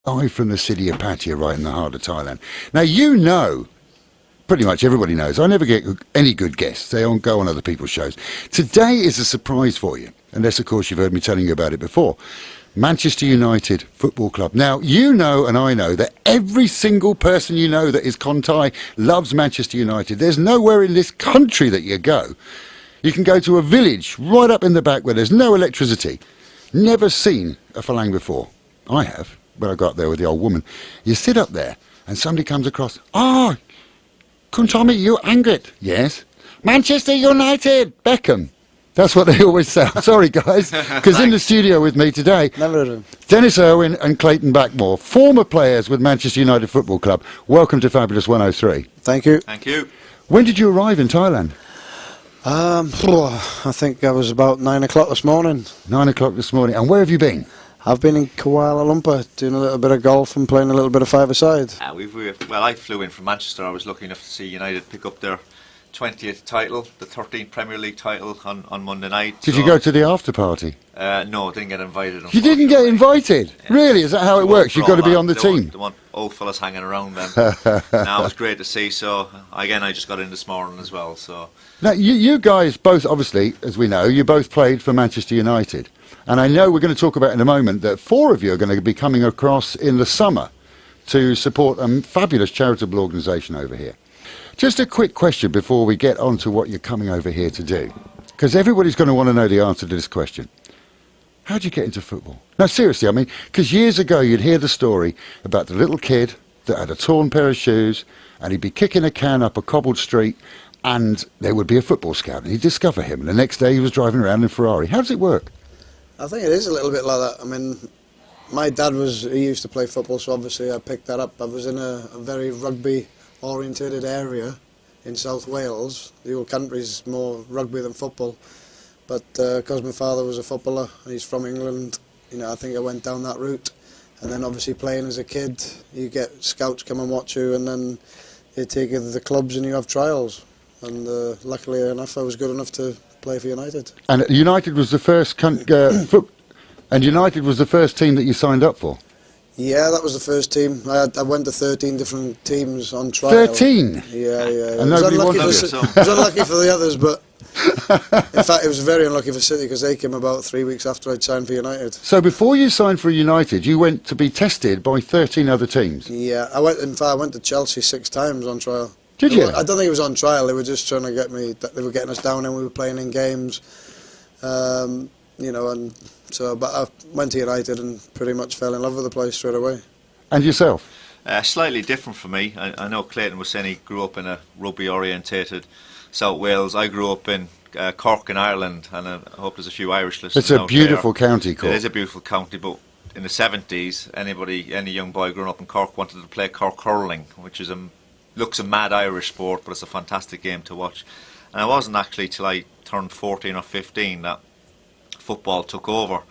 Live from the city of Pattaya, right in the heart of Thailand. Now, you know, pretty much everybody knows, I never get any good guests. They don't go on other people's shows. Today is a surprise for you, unless, of course, you've heard me telling you about it before. Manchester United Football Club. Now, you know and I know that every single person you know that is Thai loves Manchester United. There's nowhere in this country that you go. You can go to a village right up in the back where there's no electricity. Never seen a Falang before. I have. When I got there with the old woman, you sit up there and somebody comes across. Oh, Kun Tommy, you Angrit? Yes. Manchester United, Beckham. That's what they always say. I'm sorry, guys, because in the studio with me today, Dennis Irwin and Clayton Blackmore, former players with Manchester United Football Club. Welcome to Fabulous 103. Thank you. Thank you. When did you arrive in Thailand? I think I was about 9 o'clock this morning. 9 o'clock this morning. And where have you been? I've been in Kuala Lumpur doing a little bit of golf and playing a little bit of five-a-side. Well, I flew in from Manchester. I was lucky enough to see United pick up their 20th title, the 13th Premier League title on Monday night. Did you go to the after party? No, I didn't get invited. You didn't get invited? Yeah. Really? Is that how it works? You've got to be on the team? They want old fellas hanging around then. Now, it was great to see. So, again, I just got in this morning as well. So now, you guys both, obviously, as we know, you both played for Manchester United. And I know we're going to talk about in a moment that 4 of you are going to be coming across in the summer to support a fabulous charitable organisation over here. Just a quick question before we get on to what you're coming over here to do. Because everybody's going to want to know the answer to this question. How did you get into football? No, seriously, I mean, because years ago you'd hear the story about the little kid that had a torn pair of shoes and he'd be kicking a can up a cobbled street and there would be a football scout and he'd discover him and the next day he was driving around in a Ferrari. How does it work? I think it is a little bit like that. I mean, my dad he used to play football, so obviously I picked that up. I was in a very rugby-orientated area in South Wales. The whole country's more rugby than football. But because my father was a footballer, and he's from England, you know, I think I went down that route. And then obviously playing as a kid, you get scouts come and watch you, and then they take you to the clubs and you have trials. And luckily enough, I was good enough to play for United. And United was the first United was the first team that you signed up for? Yeah, that was the first team. I went to 13 different teams on trial. 13? Yeah. And nobody wanted it. It was unlucky for the others, but in fact it was very unlucky for City because they came about 3 weeks after I'd signed for United. So before you signed for United, you went to be tested by 13 other teams? Yeah, I went to Chelsea 6 times on trial. Did you? I don't think it was on trial. They were just trying to get me. They were getting us down, and we were playing in games. You know, and so. But I went to United and pretty much fell in love with the place straight away. And yourself? Slightly different for me. I know Clayton was saying he grew up in a rugby-orientated South Wales. I grew up in Cork in Ireland, and I hope there's a few Irish listeners. It's a beautiful county, Cork. It is a beautiful county, but in the 70s, any young boy growing up in Cork wanted to play Cork hurling, which is looks a mad Irish sport, but it's a fantastic game to watch. And it wasn't actually till I turned 14 or 15 that football took over,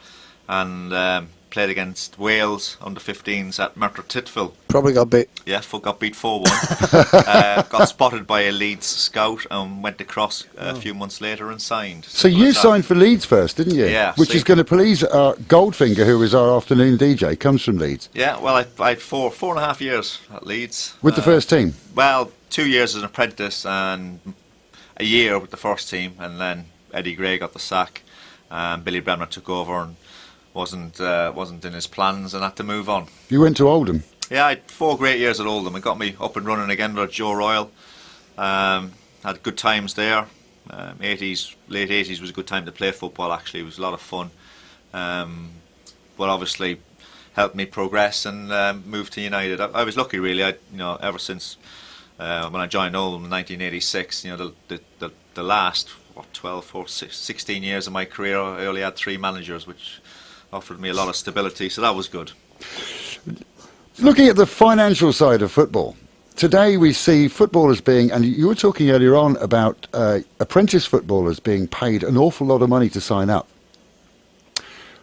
and played against Wales under 15s at Merthyr Tydfil. Probably got beat. Yeah, got beat 4-1. Got spotted by a Leeds scout and went across a few months later and signed. So you signed for Leeds first, didn't you? Yeah. Which is going to please Goldfinger, who is our afternoon DJ, comes from Leeds. Yeah, well, I had 4.5 years at Leeds. With the first team? Well, 2 years as an apprentice and a year with the first team, and then Eddie Gray got the sack, and Billy Bremner took over and wasn't in his plans and had to move on. You went to Oldham? Yeah, I had 4 great years at Oldham. It got me up and running again with Joe Royal. Had good times there. Late 80s was a good time to play football, actually. It was a lot of fun. But obviously helped me progress and move to United. I was lucky, really. Ever since when I joined Oldham in 1986, the last 16 years of my career, I only had 3 managers, which offered me a lot of stability, so that was good. Looking at the financial side of football, today we see footballers being, and you were talking earlier on about apprentice footballers being paid an awful lot of money to sign up.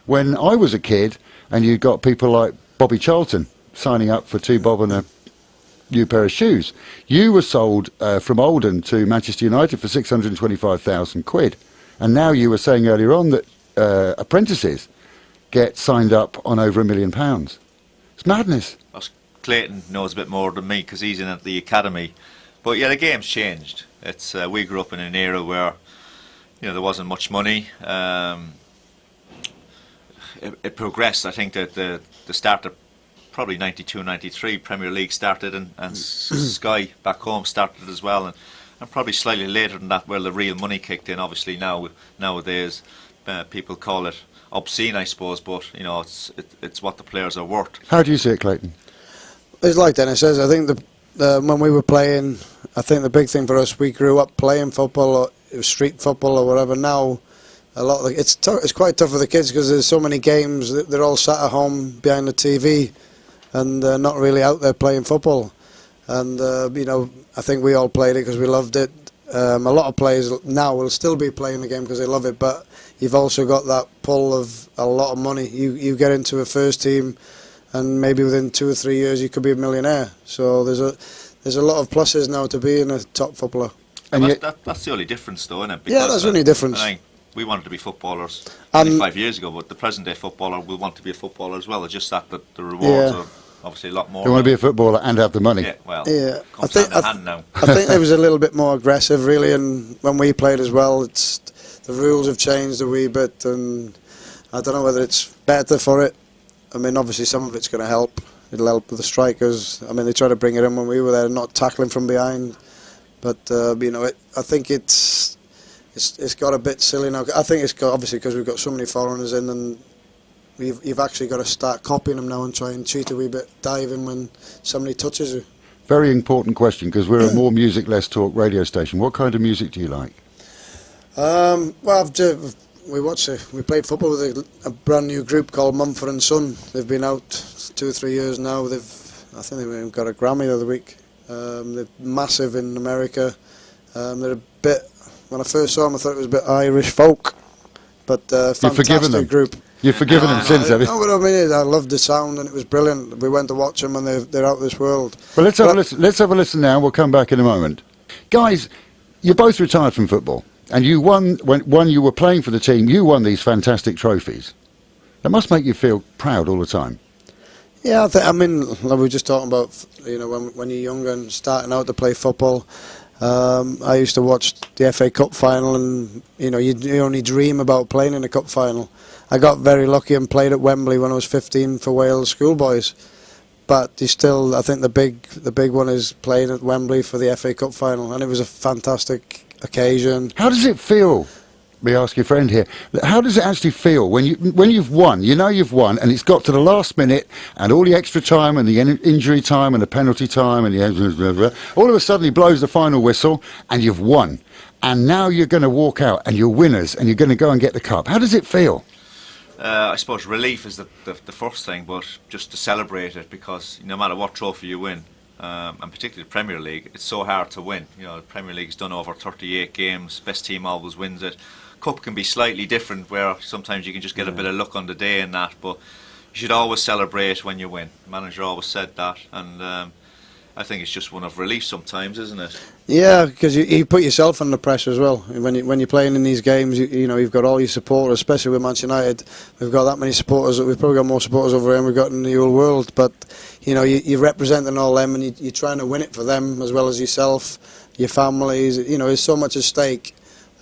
When I was a kid, and you got people like Bobby Charlton signing up for 2 bob and a new pair of shoes, you were sold from Oldham to Manchester United for 625,000 quid. And now you were saying earlier on that apprentices get signed up on over £1 million. Madness. Clayton knows a bit more than me because he's in at the academy. But yeah, the game's changed. It's we grew up in an era where there wasn't much money. It progressed. I think that the start of probably 92, 93 Premier League started, and Sky back home started as well, and probably slightly later than that where the real money kicked in. Obviously nowadays people call it obscene, I suppose, but it's what the players are worth. How do you see it, Clayton? It's like Dennis says. I think when we were playing, I think the big thing for us, we grew up playing football, or it was street football or whatever. Now, a lot of it's quite tough for the kids because there's so many games that they're all sat at home behind the TV, and not really out there playing football. And I think we all played it because we loved it. A lot of players now will still be playing the game because they love it, but you've also got that pull of a lot of money. You get into a first team, and maybe within 2 or 3 years you could be a millionaire. So there's a lot of pluses now to being a top footballer. And that's the only difference, though, isn't it? Because that's the only difference. I think we wanted to be footballers 25 years ago, but the present day footballer will want to be a footballer as well. It's just that the rewards are obviously a lot more. They want to be a footballer and have the money. Yeah, well, I think it was a little bit more aggressive, really, and when we played as well, the rules have changed a wee bit, and I don't know whether it's better for it. I mean, obviously some of it's going to help. It'll help with the strikers. I mean, they tried to bring it in when we were there, not tackling from behind. But I think it's got a bit silly now. I think it's got, obviously because we've got so many foreigners in, and you've actually got to start copying them now and try and cheat a wee bit, diving when somebody touches you. Very important question, because we're a more music, less talk radio station. What kind of music do you like? We played football with a brand new group called Mumford & Son. They've been out 2 or 3 years now. I think they've got a Grammy the other week. They're massive in America. They're a bit, when I first saw them I thought it was a bit Irish folk, but fantastic group. You've forgiven them since, have you? No, what I mean is I loved the sound and it was brilliant. We went to watch them and they're out of this world. Well, let's have a listen now. We'll come back in a moment. Guys, you're both retired from football. And you won, when you were playing for the team, you won these fantastic trophies. That must make you feel proud all the time. Yeah, I mean, like we were just talking about, when you're younger and starting out to play football. I used to watch the FA Cup final, and you only dream about playing in a cup final. I got very lucky and played at Wembley when I was 15 for Wales schoolboys. But I think the big one is playing at Wembley for the FA Cup final, and it was a fantastic occasion. How does it feel? Let me ask your friend here. How does it actually feel when you've won? You've won, and it's got to the last minute, and all the extra time, and the injury time, and the penalty time, and all of a sudden he blows the final whistle, and you've won, and now you're going to walk out, and you're winners, and you're going to go and get the cup. How does it feel? I suppose relief is the first thing, but just to celebrate it, because no matter what trophy you win, and particularly the Premier League, it's so hard to win. The Premier League's done over 38 games, best team always wins it. Cup can be slightly different, where sometimes you can just get a bit of luck on the day and that, but you should always celebrate when you win. The manager always said that, and I think it's just one of relief sometimes, isn't it? Yeah, because you put yourself under pressure as well. When you're playing in these games, you've got all your supporters, especially with Manchester United. We've got that many supporters. We've probably got more supporters over here than we've got in the whole world. But you're representing all them, and you're trying to win it for them as well as yourself, your families. There's so much at stake,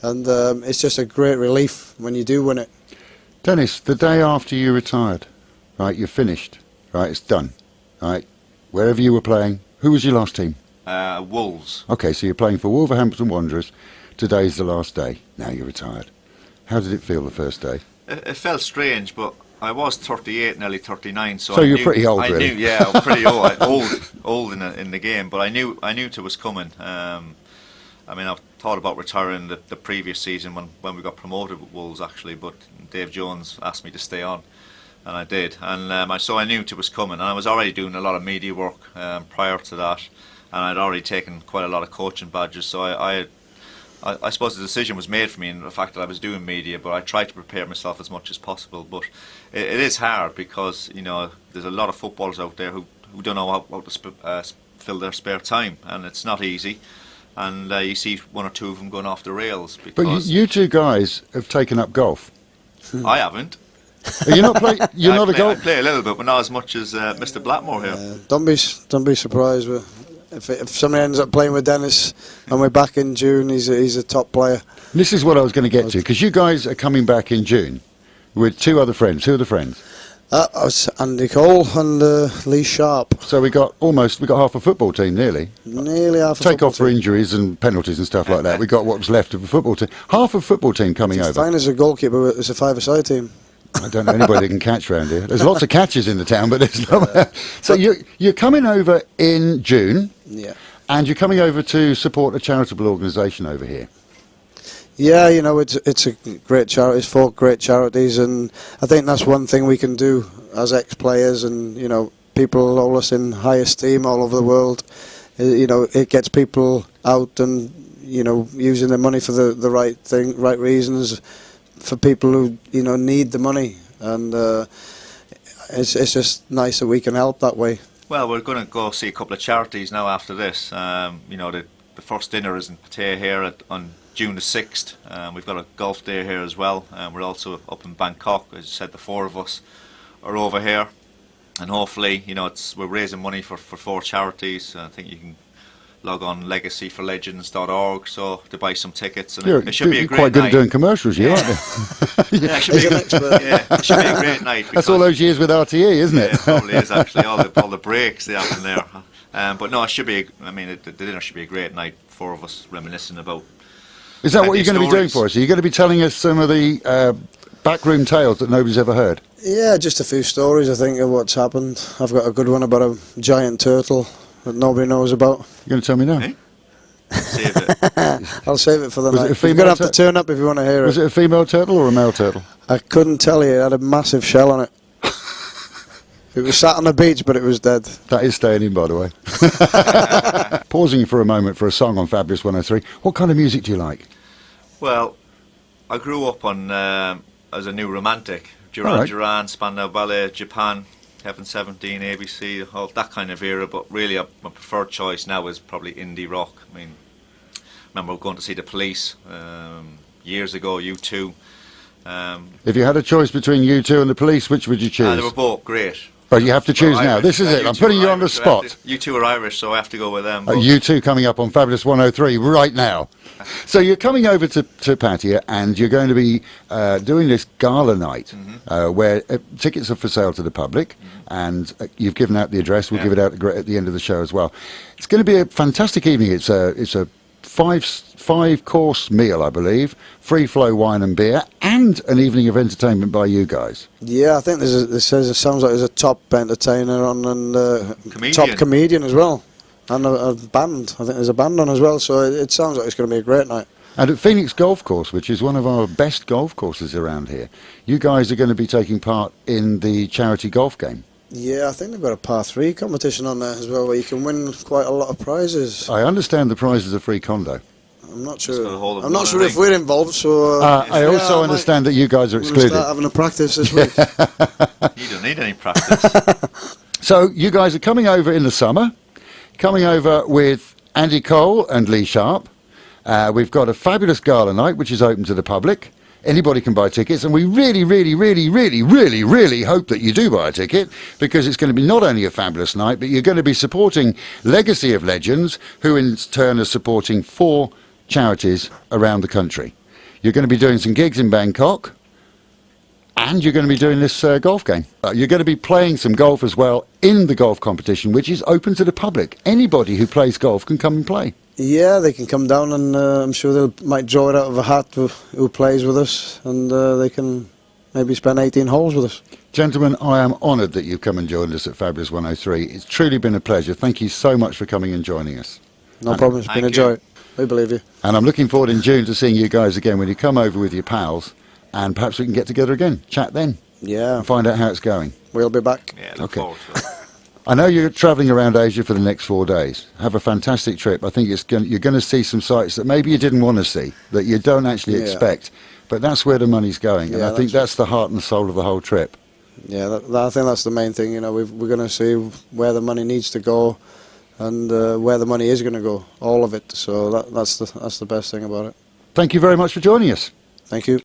and it's just a great relief when you do win it. Dennis, the day after you retired, right? You're finished, right? It's done, right? Wherever you were playing. Who was your last team? Wolves. Okay, so you're playing for Wolverhampton Wanderers. Today's the last day. Now you're retired. How did it feel the first day? It felt strange, but I was 38, nearly 39. So you're pretty old, really. I knew, I'm pretty old in the game. But I knew it was coming. I mean, I've thought about retiring the previous season when we got promoted with Wolves, actually. But Dave Jones asked me to stay on. And I did, and so I knew it was coming, and I was already doing a lot of media work prior to that, and I'd already taken quite a lot of coaching badges, so I suppose the decision was made for me in the fact that I was doing media, but I tried to prepare myself as much as possible. But it is hard, because there's a lot of footballers out there who don't know how to fill their spare time, and it's not easy, and you see one or two of them going off the rails. But you two guys have taken up golf. I haven't. You're not play. You're not a I golf. play a little bit, but not as much as Mr. Blackmore here. Don't be surprised if somebody ends up playing with Dennis and we're back in June. He's a top player. This is what I was going to get to, because you guys are coming back in June with 2 other friends. Who are the friends? Was Andy Cole and Lee Sharp. So we got half a football team nearly. Nearly half. Take off for injuries and penalties and stuff like that. We got what was left of a football team. Half a football team coming over. Fine as a goalkeeper. It's a 5-a-side team. I don't know anybody that can catch round here. There's lots of catches in the town, but there's not. So you're coming over in June. Yeah. And you're coming over to support a charitable organisation over here. Yeah, you know, it's a great charity. It's 4 great charities, and I think that's one thing we can do as ex-players, and you know, people hold us in high esteem all over the world. You know, it gets people out and you know using their money for the right thing, right reasons, for people who you know need the money, and it's just nice that we can help that way. Well, we're going to go see a couple of charities now after this. You know, the first dinner is in Pattaya here on June the 6th. We've got a golf day here as well. We're also up in Bangkok. As I said, the 4 of us are over here, and hopefully, you know, we're raising money for 4 charities. I think you can log on legacyforlegends.org so to buy some tickets, and it should be a great night. You're quite good at doing commercials, you aren't you? Yeah, it should be a great night. That's all those years with RTE, isn't it? Yeah, it probably is actually all the breaks they have in there. But no, it should be. The dinner should be a great night. 4 of us reminiscing about. Is that what you're going to be doing for us? Are you going to be telling us some of the backroom tales that nobody's ever heard? Yeah, just a few stories, I think, of what's happened. I've got a good one about a giant turtle that nobody knows about. You're going to tell me now? Eh? Save it. I'll save it for the Was night. it a You're female going to have to turn up if you want to hear Was it a female turtle or a male turtle? I couldn't tell you. It had a massive shell on it. It was sat on the beach, but it was dead. That is staying in, by the way. Pausing for a moment for a song on Fabulous 103. What kind of music do you like? Well, I grew up on as a new romantic. Duran Duran, Spandau Ballet, Japan, Heaven 17, ABC, all that kind of era. But really, my preferred choice now is probably indie rock. I mean, I remember going to see the Police years ago. U2. If you had a choice between U2 and the Police, which would you choose? They were both great. But you have to choose now. This is it. I'm putting you on the spot. U2 are Irish, so I have to go with them. U2 coming up on Fabulous 103 right now. So you're coming over to Pattaya, and you're going to be doing this gala night where tickets are for sale to the public, and you've given out the address. We'll give it out at the end of the show as well. It's going to be a fantastic evening. It's a five-course meal, I believe, free flow wine and beer, and an evening of entertainment by you guys. Yeah, I think it sounds like there's a top entertainer on and top comedian as well, and a band. I think there's a band on as well, so it sounds like it's going to be a great night. And at Phoenix Golf Course, which is one of our best golf courses around here, you guys are going to be taking part in the charity golf game. Yeah, I think they've got a par 3 competition on there as well, where you can win quite a lot of prizes. I understand the prize is a free condo. I'm not sure. I'm not sure if we're involved. So I also understand that you guys are excluded. Start having a practice this week. You don't need any practice. So you guys are coming over in the summer, coming over with Andy Cole and Lee Sharp. We've got a fabulous gala night, which is open to the public. Anybody can buy tickets, and we really, really, really, really, really, really hope that you do buy a ticket, because it's going to be not only a fabulous night, but you're going to be supporting Legacy of Legends, who in turn are supporting 4 charities around the country. You're going to be doing some gigs in Bangkok, and you're going to be doing this golf game. You're going to be playing some golf as well in the golf competition, which is open to the public. Anybody who plays golf can come and play. Yeah, they can come down, and I'm sure they might draw it out of a hat who plays with us, and they can maybe spend 18 holes with us. Gentlemen, I am honoured that you've come and joined us at Fabulous 103. It's truly been a pleasure. Thank you so much for coming and joining us. No problem, it's been a joy. We believe you. And I'm looking forward in June to seeing you guys again when you come over with your pals, and perhaps we can get together again, chat then. Yeah. And find out how it's going. We'll be back. Yeah, look forward to it. I know you're travelling around Asia for the next 4 days. Have a fantastic trip. I think you're going to see some sights that maybe you didn't want to see, that you don't actually expect. But that's where the money's going, and I think that's the heart and soul of the whole trip. Yeah, I think that's the main thing. You know, we're going to see where the money needs to go, and where the money is going to go, all of it. So that's the best thing about it. Thank you very much for joining us. Thank you.